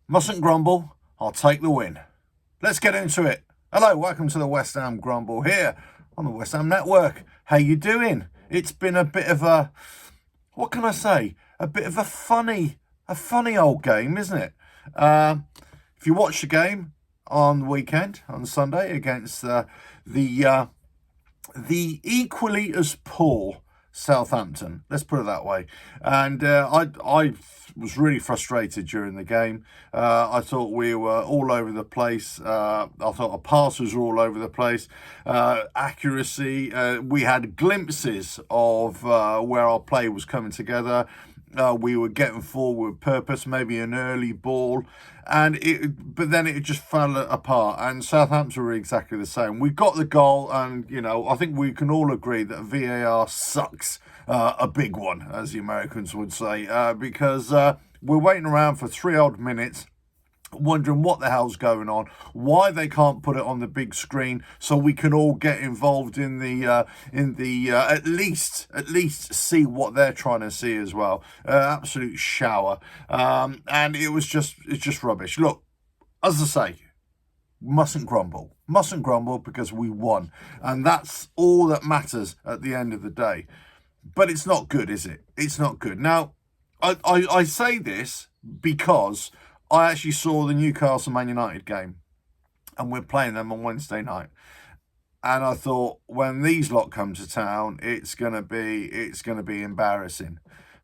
Mustn't grumble, I'll take the win. Let's get into it. Hello, welcome to the West Ham Grumble here on the West Ham Network. How you doing? It's been a bit of a, what can I say? A bit of a funny old game, isn't it? If you watch the game on the weekend, on Sunday, against the equally as poor Southampton, let's put it that way. And I was really frustrated during the game. I thought we were all over the place. I thought our passes were all over the place. Accuracy, we had glimpses of where our play was coming together. We were getting forward with purpose, maybe an early ball, but then it just fell apart. And Southampton were exactly the same. We got the goal, and I think we can all agree that VAR sucks. A big one, as the Americans would say, because we're waiting around for 3 odd minutes, wondering what the hell's going on, why they can't put it on the big screen so we can all get involved in the at least see what they're trying to see as well. Absolute shower, and it's just rubbish. Look, as I say, mustn't grumble because we won, and that's all that matters at the end of the day. But it's not good, is it? It's not good. Now, I say this because I actually saw the Newcastle Man United game, and we're playing them on Wednesday night. And I thought, when these lot come to town, it's gonna be embarrassing,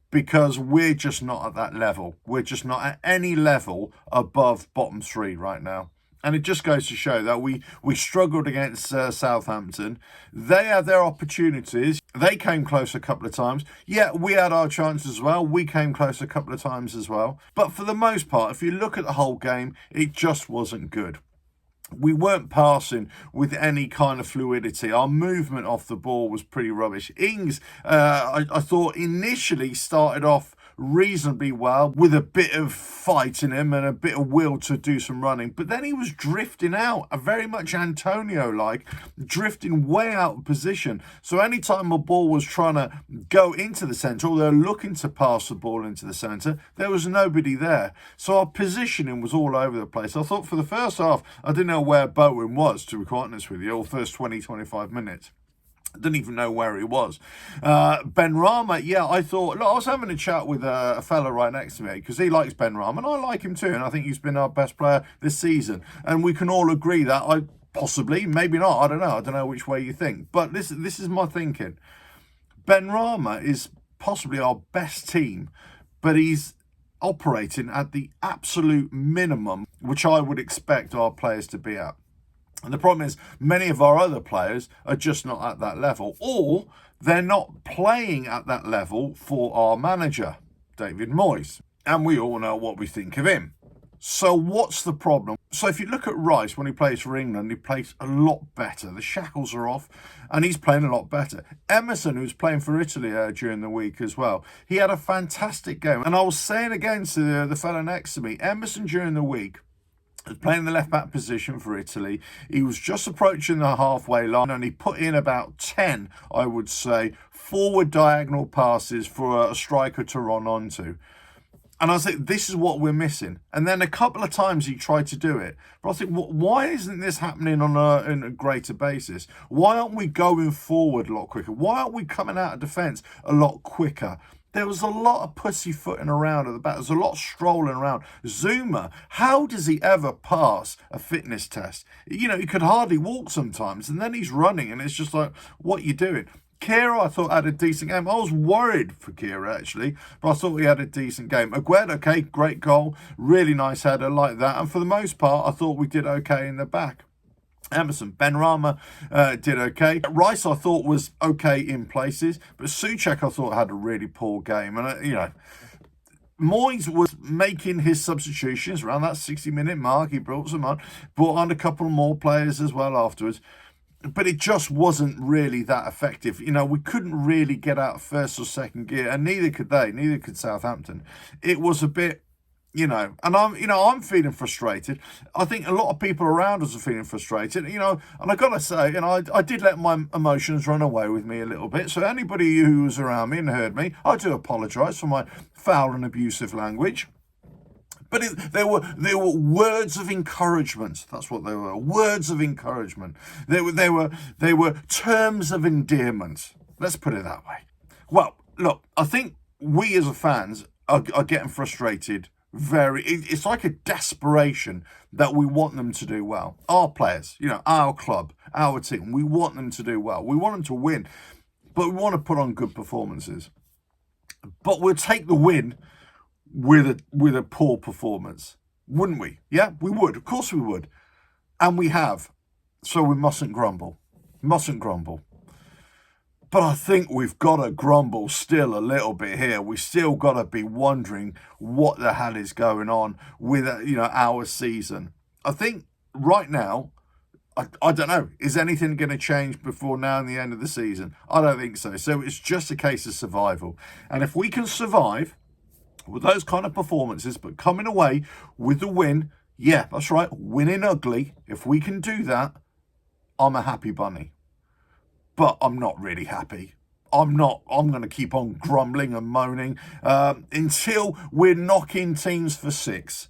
because we're just not at that level. We're just not at any level above bottom three right now. And it just goes to show that we struggled against Southampton. They had their opportunities. They came close a couple of times. Yeah, we had our chances as well. We came close a couple of times as well. But for the most part, if you look at the whole game, it just wasn't good. We weren't passing with any kind of fluidity. Our movement off the ball was pretty rubbish. Ings, I thought, initially started off reasonably well, with a bit of fight in him and a bit of will to do some running, but then he was drifting out, very much Antonio-like, drifting way out of position. So anytime a ball was trying to go into the centre, or they're looking to pass the ball into the centre, there was nobody there. So our positioning was all over the place. I thought for the first half, I didn't know where Bowen was, to be quite honest with you, or first 20-25 minutes. I didn't even know where he was. Benrahma, yeah, I thought, look, I was having a chat with a fella right next to me, because he likes Benrahma, and I like him too, and I think he's been our best player this season. And we can all agree that possibly, maybe not, I don't know which way you think. But this is my thinking. Benrahma is possibly our best team, but he's operating at the absolute minimum, which I would expect our players to be at. And the problem is, many of our other players are just not at that level, or they're not playing at that level for our manager, David Moyes. And we all know what we think of him. So what's the problem? So if you look at Rice, when he plays for England, he plays a lot better. The shackles are off, and he's playing a lot better. Emerson, who's playing for Italy during the week as well, he had a fantastic game. And I was saying again to the fellow next to me, Emerson during the week was playing the left-back position for Italy. He was just approaching the halfway line, and he put in about 10, I would say, forward diagonal passes for a striker to run onto. And I was like, this is what we're missing. And then a couple of times he tried to do it. But I think, why isn't this happening on a greater basis? Why aren't we going forward a lot quicker? Why aren't we coming out of defence a lot quicker? There was a lot of pussyfooting around at the back. There was a lot of strolling around. Zuma, how does he ever pass a fitness test? He could hardly walk sometimes, and then he's running, and it's just like, what are you doing? Kira, I thought, had a decent game. I was worried for Kira, actually, but I thought he had a decent game. Aguero, okay, great goal. Really nice header, like that. And for the most part, I thought we did okay in the back. Emerson, Benrahma did okay. Rice, I thought, was okay in places, but Souček, I thought, had a really poor game. And, Moyes was making his substitutions around that 60-minute mark. He brought on a couple more players as well afterwards. But it just wasn't really that effective. We couldn't really get out of first or second gear, and neither could Southampton. It was a bit, and I'm feeling frustrated. I think a lot of people around us are feeling frustrated, and I got to say, I did let my emotions run away with me a little bit. So anybody who was around me and heard me, I do apologise for my foul and abusive language. But they were words of encouragement. That's what they were. Words of encouragement. They were terms of endearment. Let's put it that way. Well, look, I think we as fans are getting frustrated. It's like a desperation that we want them to do well. Our players, our club, our team, we want them to do well. We want them to win, but we want to put on good performances. But we'll take the win with a poor performance, wouldn't we? Yeah, we would. Of course we would. And we have. So we mustn't grumble. Mustn't grumble. But I think we've got to grumble still a little bit here. We still got to be wondering what the hell is going on with our season. I think right now, I don't know, is anything going to change before now and the end of the season? I don't think so. So it's just a case of survival. And if we can survive with those kind of performances, but coming away with the win, yeah, that's right, winning ugly, if we can do that, I'm a happy bunny. But I'm not really happy. I'm going to keep on grumbling and moaning until we're knocking teams for six.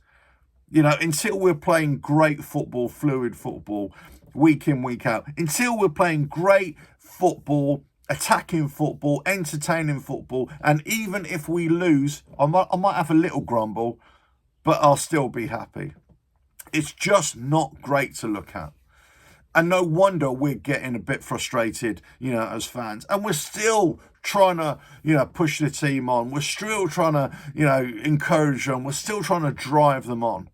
Until we're playing great football, fluid football, week in, week out. Until we're playing great football, attacking football, entertaining football. And even if we lose, I might have a little grumble, but I'll still be happy. It's just not great to look at. And no wonder we're getting a bit frustrated, as fans. And we're still trying to, push the team on. We're still trying to, encourage them. We're still trying to drive them on.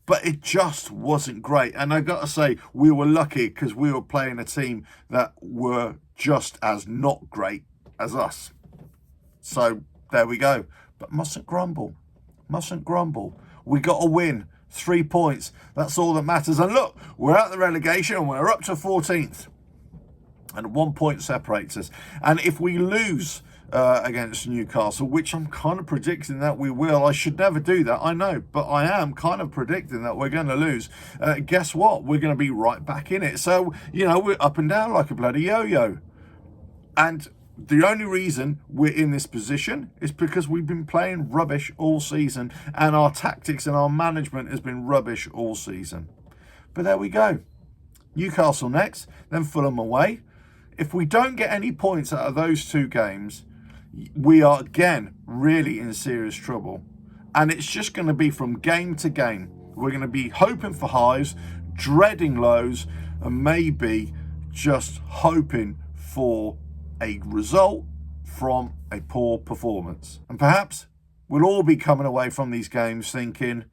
But it just wasn't great. And I got to say, we were lucky because we were playing a team that were just as not great as us. So there we go. But mustn't grumble. Mustn't grumble. We got to win. 3 points. That's all that matters. And look, we're out the relegation and we're up to 14th. And 1 point separates us. And if we lose against Newcastle, which I'm kind of predicting that we will, I should never do that, I know, but I am kind of predicting that we're going to lose. Guess what? We're going to be right back in it. So, we're up and down like a bloody yo-yo. And the only reason we're in this position is because we've been playing rubbish all season and our tactics and our management has been rubbish all season. But there we go. Newcastle next, then Fulham away. If we don't get any points out of those 2 games, we are again really in serious trouble. And it's just going to be from game to game. We're going to be hoping for highs, dreading lows, and maybe just hoping for a result from a poor performance. And perhaps we'll all be coming away from these games thinking,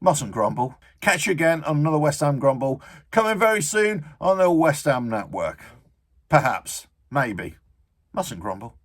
mustn't grumble. Catch you again on another West Ham Grumble, coming very soon on the West Ham Network. Perhaps, maybe, mustn't grumble.